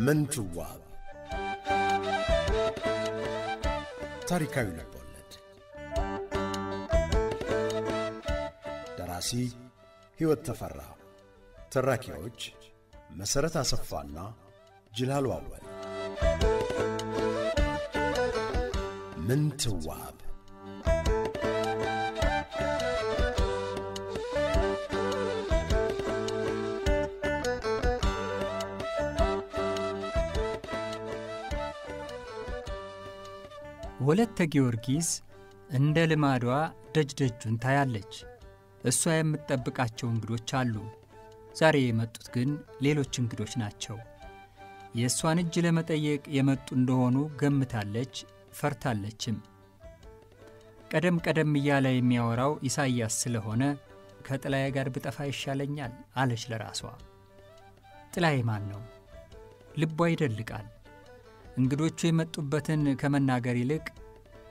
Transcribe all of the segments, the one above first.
ምንትዋብ ታሪካዊ ልቦለድ ደራሲ ሕይወት ተፈራ ተራኪዎች መሰረት አሰፋና ጅላሉ አወል ምንትዋብ ወለተ ጊዮርጊስ እንደ ልማዷ ደጅደጁን ታያለች። እሷ የምትጠብቃቸው እንግዶች አሉ። ዛሬ የመጡት ግን ሌሎች እንግዶች ናቸው። የእሷን እጅ ለመጠየቅ የመጡ እንደሆኑ ገምታለች፣ ፈርታለችም። ቀደም እያለ የሚያወራው ኢሳይያስ ስለሆነ ከጥላዬ ጋር ብጠፋ ይሻለኛል አለች ለራሷ። ጥላዬ ማን ነው? ልቧ ይደልቃል። እንግዶቹ የመጡበትን ከመናገር ይልቅ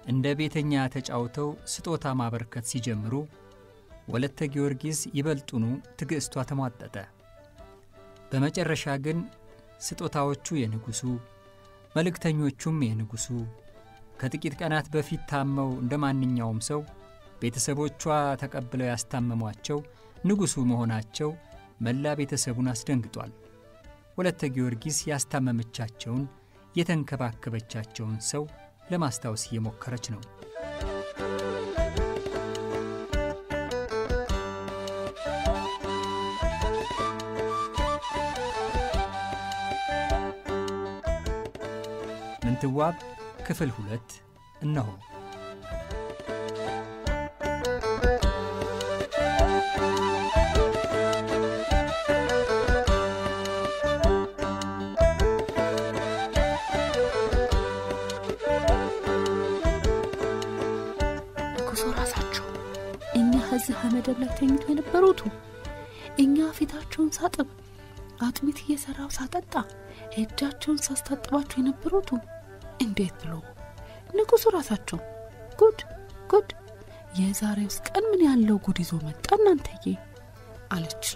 እንደ ቤተኛ ተጫውተው ስጦታ ማበርከት ሲጀምሩ ወለተ ጊዮርጊስ ይበልጡኑ ትግስቷ ተሟጠጠ። በመጨረሻ ግን ስጦታዎቹ የንጉሱ፣ መልእክተኞቹም የንጉሱ፣ ከጥቂት ቀናት በፊት ታመው እንደማንኛውም ሰው ቤተሰቦቿ ተቀብለው ያስታመሟቸው ንጉሱ መሆናቸው መላ ቤተሰቡን አስደንግጧል። ወለተ ጊዮርጊስ ያስታመመቻቸውን የተንከባከበቻቸውን ሰው ለማስታወስ እየሞከረች ነው። ምንትዋብ ክፍል 2 እነሆ። እዚህ መደብ ላይ ተኝተው የነበሩት እኛ ፊታቸውን ሳጥብ አጥሚት እየሰራው ሳጠጣ እጃቸውን ሳስታጥባቸው የነበሩት እንዴት ብሎ ንጉሱ ራሳቸው ጉድ የዛሬውስ ቀን ምን ያለው ጉድ ይዞ መጣ እናንተዬ አለች።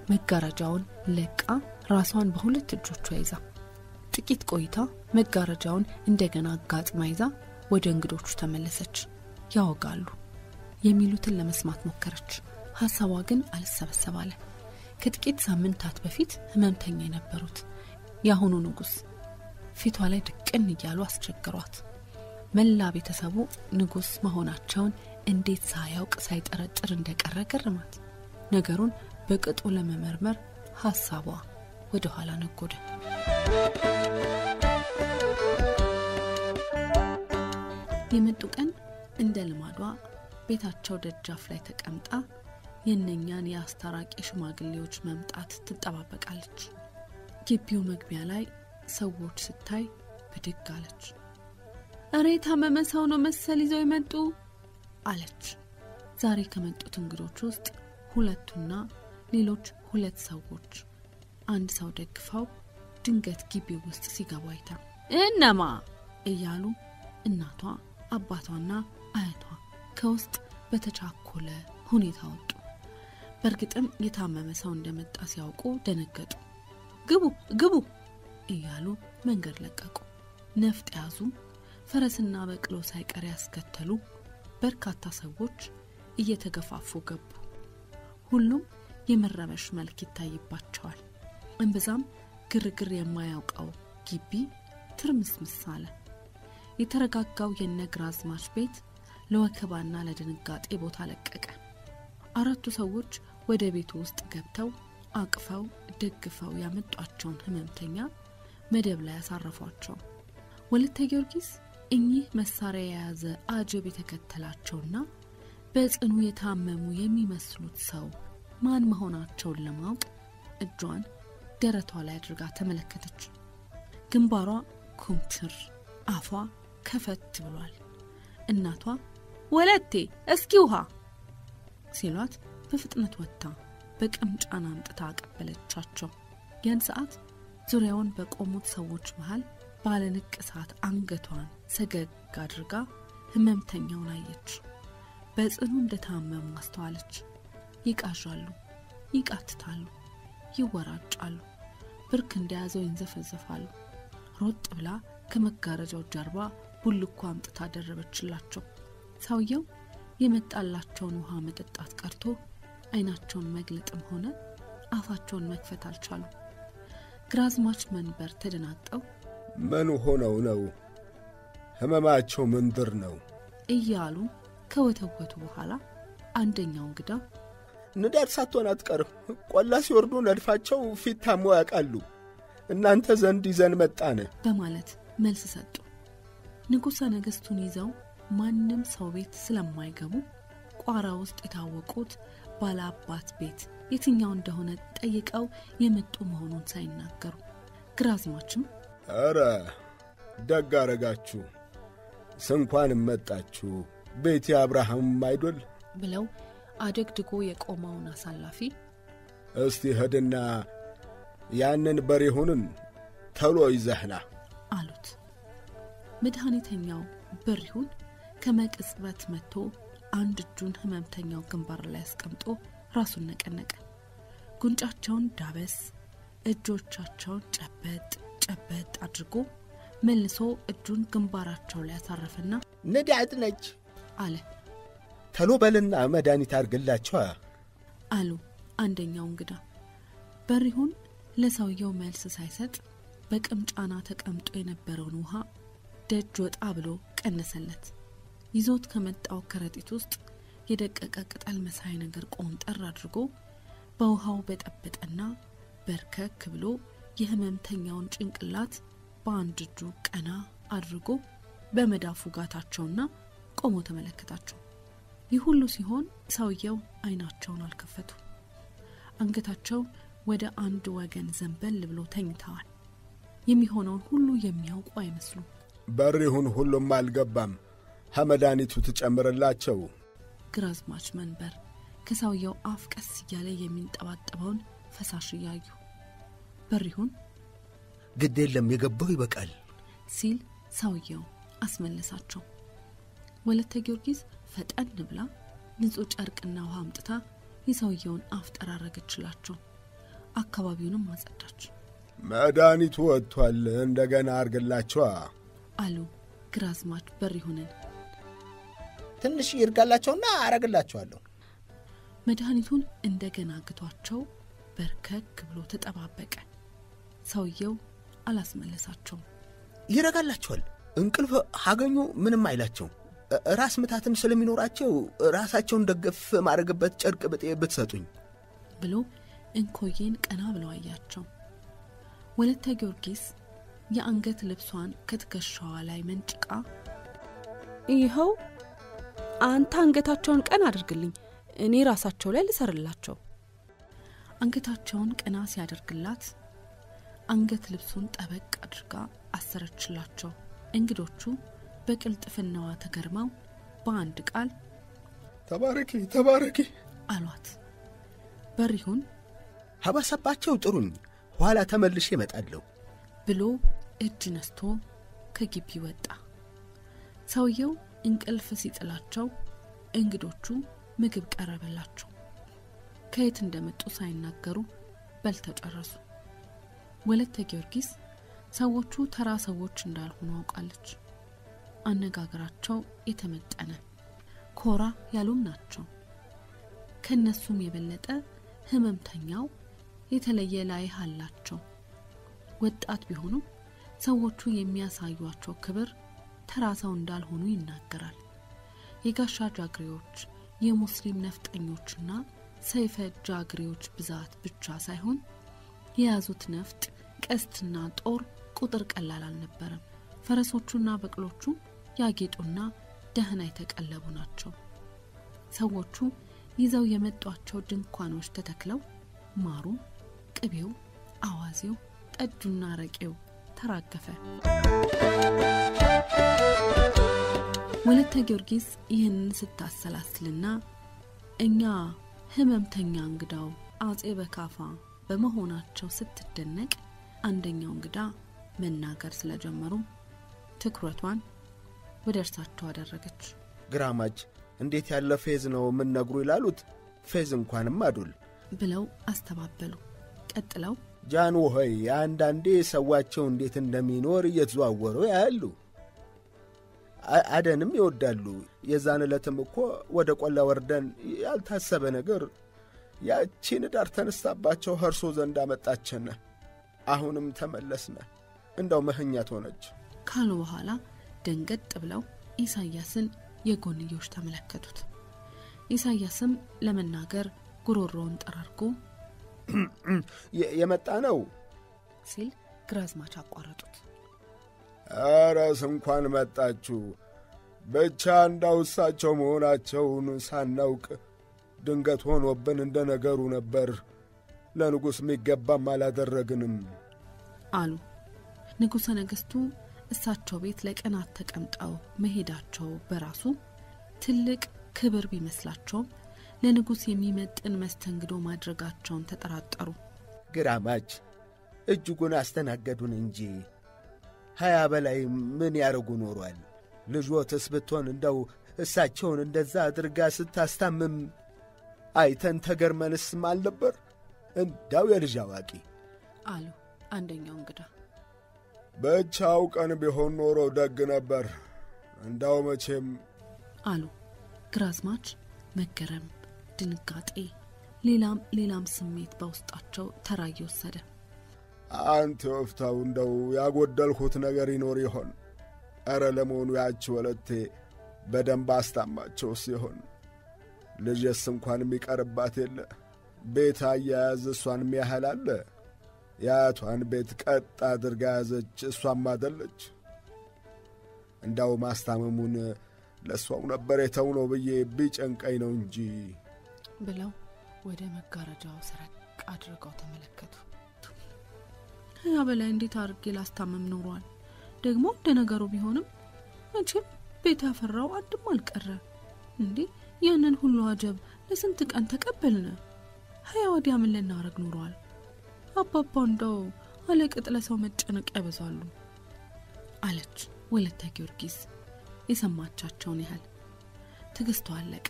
መጋረጃውን ለቃ ራሷን በሁለት እጆቿ ይዛ ጥቂት ቆይታ መጋረጃውን እንደገና አጋጥማ ይዛ ወደ እንግዶቹ ተመለሰች። ያወጋሉ የሚሉትን ለመስማት ሞከረች። ሐሳቧ ግን አልሰበሰባለ። ከጥቂት ሳምንታት በፊት ህመምተኛ የነበሩት ያሁኑ ንጉስ ፊቷ ላይ ድቅን እያሉ አስቸግሯት መላ ቤተሰቡ ንጉስ መሆናቸውን እንዴት ሳያውቅ ሳይጠረጥር እንደቀረ ገረማት። ነገሩን በቅጡ ለመመርመር ሐሳቧ ወደ ኋላ ነጎደ። የመጡ ቀን እንደ ልማዷ ቤታቸው ደጃፍ ላይ ተቀምጣ የነኛን ያስታራቂ ሽማግሌዎች መምጣት ትጠባበቃለች። ግቢው መግቢያ ላይ ሰዎች ስታይ ብድግ አለች። አሬ ታመመ ሰው ነው መሰል ይዘው ይመጡ አለች። ዛሬ ከመጡት እንግዶች ውስጥ ሁለቱና ሌሎች ሁለት ሰዎች አንድ ሰው ደግፈው ድንገት ግቢው ውስጥ ሲገቡ አይታ እነማ እያሉ እናቷ አባቷና አያቷ ከውስጥ በተቻኮለ ሁኔታ ወጡ። በርግጥም የታመመ ሰው እንደመጣ ሲያውቁ ደነገጡ። ግቡ እያሉ መንገድ ለቀቁ። ነፍጥ ያዙ። ፈረስና በቅሎ ሳይቀር ያስከተሉ በርካታ ሰዎች እየተገፋፉ ገቡ። ሁሉም የመረበሽ መልክ ይታይባቸዋል። እንብዛም ግርግር የማያውቀው ግቢ ትርምስምስ አለ። የተረጋጋው የነግራዝማች ቤት ለወከባና ለድንጋጤ ቦታ ለቀቀ። አራቱ ሰዎች ወደ ቤቱ ውስጥ ገብተው አቅፈው ደግፈው ያመጧቸውን ህመምተኛ መደብ ላይ ያሳረፏቸው። ወለተ ጊዮርጊስ እኚህ መሳሪያ የያዘ አጀብ የተከተላቸውና በጽኑ የታመሙ የሚመስሉት ሰው ማን መሆናቸውን ለማወቅ እጇን ደረቷ ላይ አድርጋ ተመለከተች። ግንባሯ ኩምትር፣ አፏ ከፈት ብሏል። እናቷ ወለቴ እስኪ ውሃ ሲሏት በፍጥነት ወጣ በቅምጫና አምጥታ አቀበለቻቸው። ያን ሰዓት ዙሪያውን በቆሙት ሰዎች መሃል ባለንቅሳት አንገቷን ሰገግ አድርጋ ህመምተኛውን አየች። በጽኑ እንደታመሙ አስተዋለች። ይቃዣሉ፣ ይቃትታሉ፣ ይወራጫሉ። ብርክ እንደያዘው ይንዘፈዘፋሉ። ሮጥ ብላ ከመጋረጃው ጀርባ ቡልኮ አምጥታ ደረበችላቸው። ሰውየው የመጣላቸውን ውሃ መጠጣት ቀርቶ አይናቸውን መግለጥም ሆነ አፋቸውን መክፈት አልቻሉ። ግራዝማች መንበር ተደናጠው ምን ሆነው ነው? ህመማቸው ምንድር ነው? እያሉ ከወተወቱ በኋላ አንደኛው እንግዳ ንዳድ ሳትሆን አትቀርም። ቆላ ሲወርዱ ነድፋቸው ፊት ታመው ያውቃሉ። እናንተ ዘንድ ይዘን መጣን በማለት መልስ ሰጡ። ንጉሠ ነገሥቱን ይዘው ማንም ሰው ቤት ስለማይገቡ ቋራ ውስጥ የታወቁት ባላባት ቤት የትኛው እንደሆነ ጠይቀው የመጡ መሆኑን ሳይናገሩ ግራዝማችም አረ ደግ አረጋችሁ፣ ስንኳን መጣችሁ፣ ቤቴ አብርሃም አይዶል ብለው አደግድጎ የቆመውን አሳላፊ እስቲ ሄድና ያንን በሬሁንን ተሎ ይዘህና አሉት። መድኃኒተኛው በሬሁን ከመቅጽበት መጥቶ አንድ እጁን ህመምተኛው ግንባር ላይ አስቀምጦ ራሱን ነቀነቀ። ጉንጫቸውን ዳበስ፣ እጆቻቸውን ጨበጥ አድርጎ መልሶ እጁን ግንባራቸው ላይ አሳረፈና ንዳድ ነች አለ። ተሎ በልና መድኃኒት አርግላቸው አሉ አንደኛው እንግዳ። በሬሁን ለሰውየው መልስ ሳይሰጥ በቅምጫና ተቀምጦ የነበረውን ውሃ ደጅ ወጣ ብሎ ቀነሰለት። ይዞት ከመጣው ከረጢት ውስጥ የደቀቀ ቅጠል መሳይ ነገር ቆንጠር አድርጎ በውሃው በጠበጠና በርከክ ብሎ የህመምተኛውን ጭንቅላት በአንድ እጁ ቀና አድርጎ በመዳፉ ጋታቸውና ቆሞ ተመለከታቸው። ይህ ሁሉ ሲሆን ሰውየው አይናቸውን አልከፈቱ። አንገታቸው ወደ አንድ ወገን ዘንበል ብሎ ተኝተዋል። የሚሆነውን ሁሉ የሚያውቁ አይመስሉ። በሬሁን ሁሉም አልገባም፣ መድኃኒቱ ተጨምረላቸው። ግራዝማች መንበር ከሰውየው አፍ ቀስ እያለ የሚንጠባጠበውን ፈሳሽ እያዩ በሬሁን ግድ የለም የገባው ይበቃል ሲል ሰውየው አስመለሳቸው። ወለተ ጊዮርጊስ ፈጠን ብላ ንጹህ ጨርቅና ውሃ አምጥታ የሰውየውን አፍ ጠራረገችላቸው። አካባቢውንም አጸዳች። መድኃኒቱ ወጥቷል፣ እንደገና አርግላቸው አሉ ግራዝማች በሬሁንን። ትንሽ ይርጋላቸውና አረግላቸዋለሁ። መድኃኒቱን እንደገና ግቷቸው በርከክ ብሎ ተጠባበቀ። ሰውየው አላስመለሳቸውም። ይረጋላቸዋል፣ እንቅልፍ አገኙ ምንም አይላቸው። ራስ ምታትም ስለሚኖራቸው ራሳቸውን ደገፍ ማረግበት ጨርቅ ብጤ ብትሰጡኝ ብሎ እንኮዬን ቀና ብለው አያቸው። ወለተ ጊዮርጊስ የአንገት ልብሷን ከትከሻዋ ላይ መንጭቃ ይኸው አንተ አንገታቸውን ቀና አድርግልኝ፣ እኔ ራሳቸው ላይ ልሰርላቸው። አንገታቸውን ቀና ሲያደርግላት አንገት ልብሱን ጠበቅ አድርጋ አሰረችላቸው። እንግዶቹ በቅልጥፍናዋ ተገርመው በአንድ ቃል ተባረኪ አሏት። በሬሁን ሀባሰባቸው ጥሩኝ፣ ኋላ ተመልሼ እመጣለሁ ብሎ እጅ ነስቶ ከግቢ ወጣ። ሰውየው እንቅልፍ ሲጥላቸው እንግዶቹ ምግብ ቀረበላቸው። ከየት እንደመጡ ሳይናገሩ በልተው ጨረሱ። ወለተ ጊዮርጊስ ሰዎቹ ተራ ሰዎች እንዳልሆኑ አውቃለች። አነጋገራቸው የተመጠነ ኮራ ያሉም ናቸው። ከነሱም የበለጠ ህመምተኛው የተለየ ላይ አላቸው። ወጣት ቢሆኑ ሰዎቹ የሚያሳዩአቸው ክብር ተራ ሰው እንዳልሆኑ ይናገራል። የጋሻ ጃግሬዎች፣ የሙስሊም ነፍጠኞችና ሰይፈ ጃግሬዎች ብዛት ብቻ ሳይሆን የያዙት ነፍጥ፣ ቀስትና ጦር ቁጥር ቀላል አልነበረም። ፈረሶቹና በቅሎቹ ያጌጡና ደህና የተቀለቡ ናቸው። ሰዎቹ ይዘው የመጧቸው ድንኳኖች ተተክለው ማሩ፣ ቅቤው፣ አዋዜው፣ ጠጁና ረቄው ተራገፈ። ወለተ ጊዮርጊስ ይህንን ስታሰላስልና እኛ ህመምተኛ እንግዳው አጼ በካፋ በመሆናቸው ስትደነቅ አንደኛው እንግዳ መናገር ስለጀመሩ ትኩረቷን ወደ እርሳቸው አደረገች። ግራማጅ እንዴት ያለ ፌዝ ነው ምን ነግሩ ይላሉት? ፌዝ እንኳንም አዱል ብለው አስተባበሉ። ቀጥለው ጃኑ ሆይ አንዳንዴ ሰዋቸው እንዴት እንደሚኖር እየተዘዋወሩ ያሉ አደንም ይወዳሉ። የዛን ዕለትም እኮ ወደ ቆላ ወርደን ያልታሰበ ነገር ያቺን ዳር ተነስታባቸው እርሶ ዘንድ አመጣቸነ። አሁንም ተመለስነ። እንደው መህኛት ሆነች ካሉ በኋላ ደንገጥ ብለው ኢሳያስን የጎንዮሽ ተመለከቱት። ኢሳያስም ለመናገር ጉሮሮውን ጠራርጎ የመጣ ነው ሲል ግራዝማች አቋረጡት። አራስ እንኳን መጣችሁ። ብቻ እንዳውሳቸው መሆናቸውን ሳናውቅ ድንገት ሆኖብን እንደ ነገሩ ነበር። ለንጉሥ የሚገባም አላደረግንም አሉ። ንጉሠ ነገሥቱ እሳቸው ቤት ለቀናት ተቀምጠው መሄዳቸው በራሱ ትልቅ ክብር ቢመስላቸውም ለንጉሥ የሚመጥን መስተንግዶ ማድረጋቸውን ተጠራጠሩ። ግራማች እጅጉን አስተናገዱን እንጂ 20 በላይ ምን ያደርጉ ኖሯል። ልጆትስ ብትሆን እንደው እሳቸውን እንደዛ አድርጋ ስታስታምም አይተን ተገርመንስም አልነበር? እንዳው የልጅ አዋቂ አሉ አንደኛው እንግዳ። ብቻው ቀን ቢሆን ኖሮ ደግ ነበር እንዳው መቼም አሉ ግራዝማች። መገረም፣ ድንጋጤ፣ ሌላም ስሜት በውስጣቸው ተራይ ወሰደ። አንተ ወፍታው እንደው ያጎደልኩት ነገር ይኖር ይሆን? አረ ለመሆኑ ያቺ ወለቴ በደንብ አስታማቸው ሲሆን ልጅስ እንኳን የሚቀርባት የለ። ቤት አያያዝ እሷን የሚያህል አለ። ያቷን ቤት ቀጥ አድርጋ ያዘች እሷም አደለች። እንዳው ማስታመሙን ለሷው ነበር የተውነው ብዬ ቢጨንቀኝ ነው እንጂ ብለው ወደ መጋረጃው ሰረቅ አድርገው ተመለከቱ። ያ በላይ እንዴት አድርጌ ላስታመም ኖሯል? ደግሞ እንደ ነገሩ ቢሆንም መቼም ቤት ያፈራው አንድም አልቀረ እንዴ። ያንን ሁሉ አጀብ ለስንት ቀን ተቀበልነ። ሀያ ወዲያ ምን ልናረግ ኖሯል? አባባ እንደው አለቅጥ ለሰው መጨነቅ ያበዛሉ አለች ወለተ ጊዮርጊስ። የሰማቻቸውን ያህል ትግስቷ አለቀ።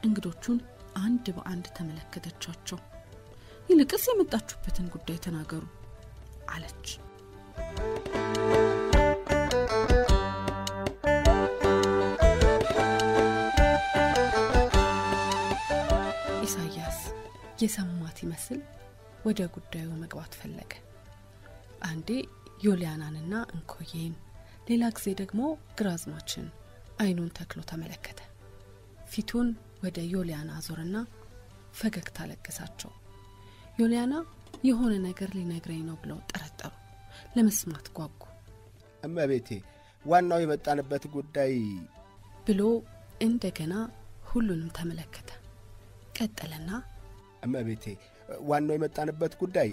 እንግዶቹን አንድ በአንድ ተመለከተቻቸው። ይልቅስ የመጣችሁበትን ጉዳይ ተናገሩ አለች። ኢሳያስ የሰማት ይመስል ወደ ጉዳዩ መግባት ፈለገ። አንዴ ዮልያናንና እንኮዬን፣ ሌላ ጊዜ ደግሞ ግራዝማችን አይኑን ተክሎ ተመለከተ። ፊቱን ወደ ዮልያና አዞርና ፈገግታ ለገሳቸው። ዮልያና የሆነ ነገር ሊነግረኝ ነው ብለው ጠረጠሩ። ለመስማት ጓጉ። እመቤቴ ዋናው የመጣንበት ጉዳይ ብሎ እንደገና ሁሉንም ተመለከተ። ቀጠለና እመቤቴ ዋናው የመጣንበት ጉዳይ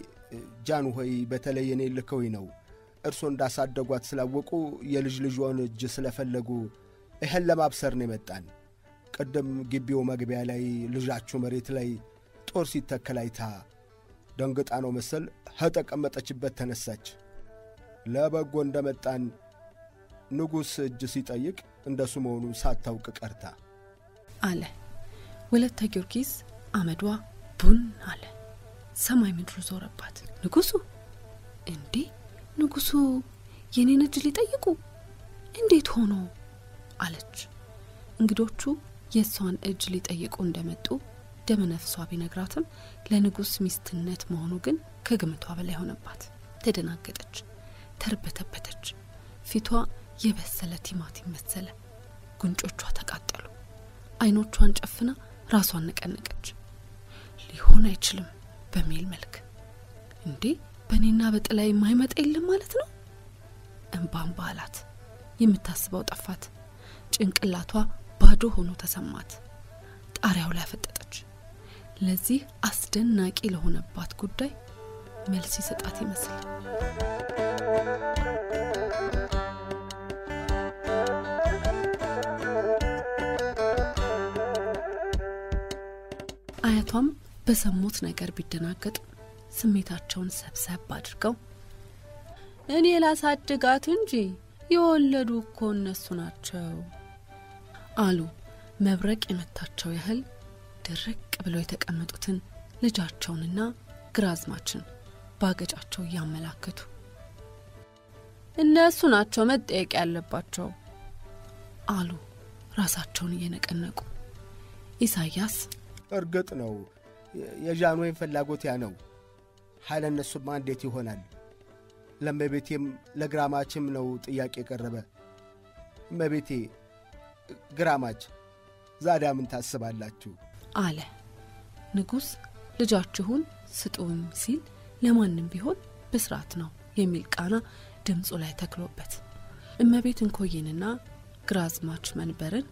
ጃኑ ሆይ በተለይ እኔ ልከውኝ ነው። እርሶ እንዳሳደጓት ስላወቁ የልጅ ልጇን እጅ ስለፈለጉ ይሄን ለማብሰር ነው የመጣን። ቀደም ግቢው መግቢያ ላይ ልጃችሁ መሬት ላይ ጦር ሲተከል አይታ ደንግጣ ነው መሰል ተቀመጠችበት ተነሳች። ለበጎ እንደመጣን ንጉሥ እጅ ሲጠይቅ እንደሱ መሆኑን ሳታውቅ ቀርታ አለ። ወለተ ጊዮርጊስ አመዷ ቡን አለ። ሰማይ ምድሩ ዞረባት። ንጉሱ እንዴ? ንጉሱ የኔን እጅ ሊጠይቁ እንዴት ሆኖ አለች። እንግዶቹ የሷን እጅ ሊጠይቁ እንደመጡ ደመነፍሷ ቢነግራትም ለንጉስ ሚስትነት መሆኑ ግን ከግምቷ በላይ ሆነባት። ተደናገጠች፣ ተርበተበተች። ፊቷ የበሰለ ቲማቲም መሰለ። ጉንጮቿ ተቃጠሉ። አይኖቿን ጨፍና ራሷን ነቀነቀች። ሊሆን አይችልም በሚል መልክ እንዴ በኔና በጥላይ የማይመጣ የለም ማለት ነው? እንባን ባላት። የምታስበው ጠፋት። ጭንቅላቷ ባዶ ሆኖ ተሰማት። ጣሪያው ላይ ፈጠጠች። ለዚህ አስደናቂ ለሆነባት ጉዳይ መልስ ይሰጣት ይመስል አያቷም በሰሙት ነገር ቢደናገጡ ስሜታቸውን ሰብሰብ አድርገው እኔ ላሳድጋት እንጂ የወለዱ እኮ እነሱ ናቸው አሉ። መብረቅ የመታቸው ያህል ድርቅ ብለው የተቀመጡትን ልጃቸውንና ግራዝማችን ባገጫቸው እያመላከቱ እነሱ ናቸው መጠየቅ ያለባቸው አሉ ራሳቸውን እየነቀነቁ። ኢሳያስ እርግጥ ነው የጃንሆይን ፍላጎት ያ ነው። ኃይለ እነሱማ እንዴት ይሆናል? ለእመቤቴም ለግራማችም ነው ጥያቄ ቀረበ። እመቤቴ ግራማች ዛዲያ ምን ታስባላችሁ አለ ንጉሥ። ልጃችሁን ስጡኝ ሲል ለማንም ቢሆን ብስራት ነው የሚል ቃና ድምፁ ላይ ተክሎበት እመቤት እንኮይንና ግራዝማች መንበርን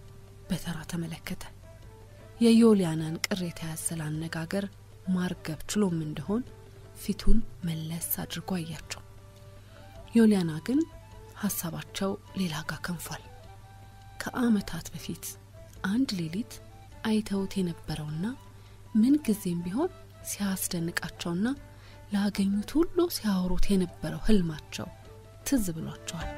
በተራ ተመለከተ። የዮልያናን ቅሬታ ያዘለ አነጋገር ማርገብ ችሎም እንደሆን ፊቱን መለስ አድርጎ አያቸው። ዮልያና ግን ሐሳባቸው ሌላ ጋር ከንፏል። ከዓመታት በፊት አንድ ሌሊት አይተውት የነበረውና ምን ጊዜም ቢሆን ሲያስደንቃቸውና ላገኙት ሁሉ ሲያወሩት የነበረው ህልማቸው ትዝ ብሏቸዋል።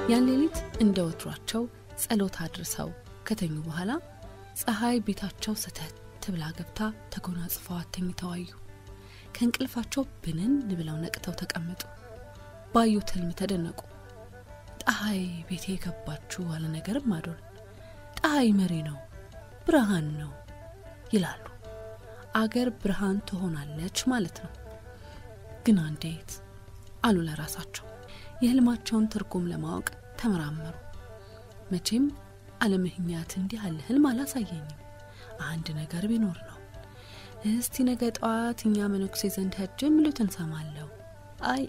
ያን ሌሊት እንደ ወትሯቸው ጸሎት አድርሰው ከተኙ በኋላ ፀሐይ ቤታቸው ሰተት ብላ ገብታ ተጎናጽፈው ተኝተዋዩ። ከእንቅልፋቸው ብንን ብለው ነቅተው ተቀመጡ። ባዩት ህልም ተደነቁ። ፀሐይ ቤቴ ገባችሁ አለ ነገርም አዶል። ፀሐይ መሪ ነው፣ ብርሃን ነው ይላሉ። አገር ብርሃን ትሆናለች ማለት ነው። ግን እንዴት አሉ ለራሳቸው። የህልማቸውን ትርጉም ለማወቅ ተመራመሩ። መቼም ዓለምህኛት እንዲህ ያለ ህልም አላሳየኝም። አንድ ነገር ቢኖር ነው። እስቲ ነገ ጠዋት እኛ መነኩሴ ዘንድ ሄጄ ምሉትን ሰማለሁ። አይ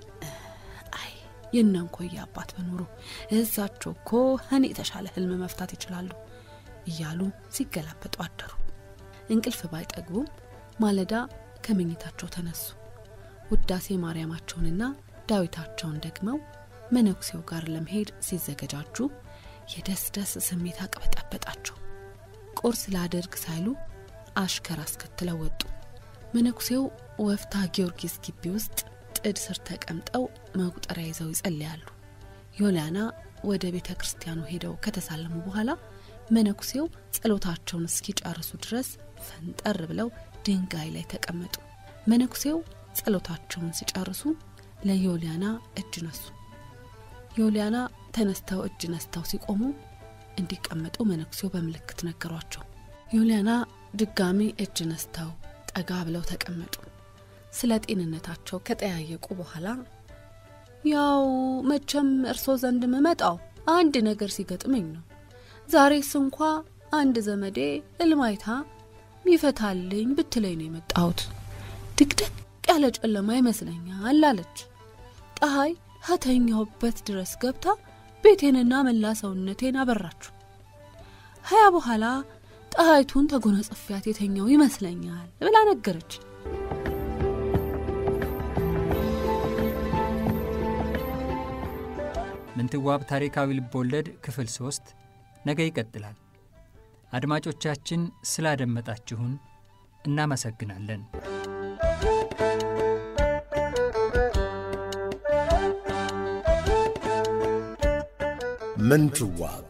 የነንኮይ አባት በኖሩ እዛቸው እኮ እኔ የተሻለ ህልም መፍታት ይችላሉ እያሉ ሲገላበጡ አደሩ። እንቅልፍ ባይጠግቡም ማለዳ ከመኝታቸው ተነሱ። ውዳሴ ማርያማቸውንና ዳዊታቸውን ደግመው መነኩሴው ጋር ለመሄድ ሲዘገጃጁ የደስደስ ስሜት አቀበጣበጣቸው። ቁርስ ላደርግ ሳይሉ አሽከር አስከትለው ወጡ። መነኩሴው ወፍታ ጊዮርጊስ ግቢ ውስጥ ጥድ ስር ተቀምጠው መቁጠሪያ ይዘው ይጸልያሉ። ዮልያና ወደ ቤተ ክርስቲያኑ ሄደው ከተሳለሙ በኋላ መነኩሴው ጸሎታቸውን እስኪጨርሱ ድረስ ፈንጠር ብለው ድንጋይ ላይ ተቀመጡ። መነኩሴው ጸሎታቸውን ሲጨርሱ ለዮልያና እጅ ነሱ። ዮልያና ተነስተው እጅ ነስተው ሲቆሙ እንዲቀመጡ መነኩሴው በምልክት ነገሯቸው። ዮልያና ድጋሚ እጅ ነስተው ጠጋ ብለው ተቀመጡ። ስለ ጤንነታቸው ከጠያየቁ በኋላ ያው መቼም እርሶ ዘንድ መመጣው አንድ ነገር ሲገጥመኝ ነው። ዛሬስ እንኳ አንድ ዘመዴ እልማይታ ሚፈታልኝ ብትለኝ ነው የመጣሁት። ድቅድቅ ያለ ጨለማ ይመስለኛል አለች። ፀሐይ ከተኛሁበት ድረስ ገብታ ቤቴንና መላ ሰውነቴን አበራችሁ። ሀያ በኋላ ፀሐይቱን ተጎናጽፊያት የተኛው ይመስለኛል ብላ ነገረች። ምንትዋብ ታሪካዊ ልቦለድ ክፍል 3 ነገ ይቀጥላል። አድማጮቻችን ስላደመጣችሁን እናመሰግናለን። ምንትዋብ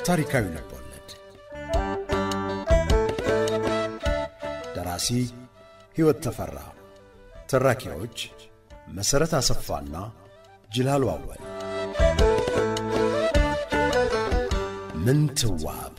ታሪካዊ ልቦለድ ደራሲ ሕይወት ተፈራ፣ ተራኪዎች መሰረት አሰፋና ጅላሉ አወል። ምንትዋብ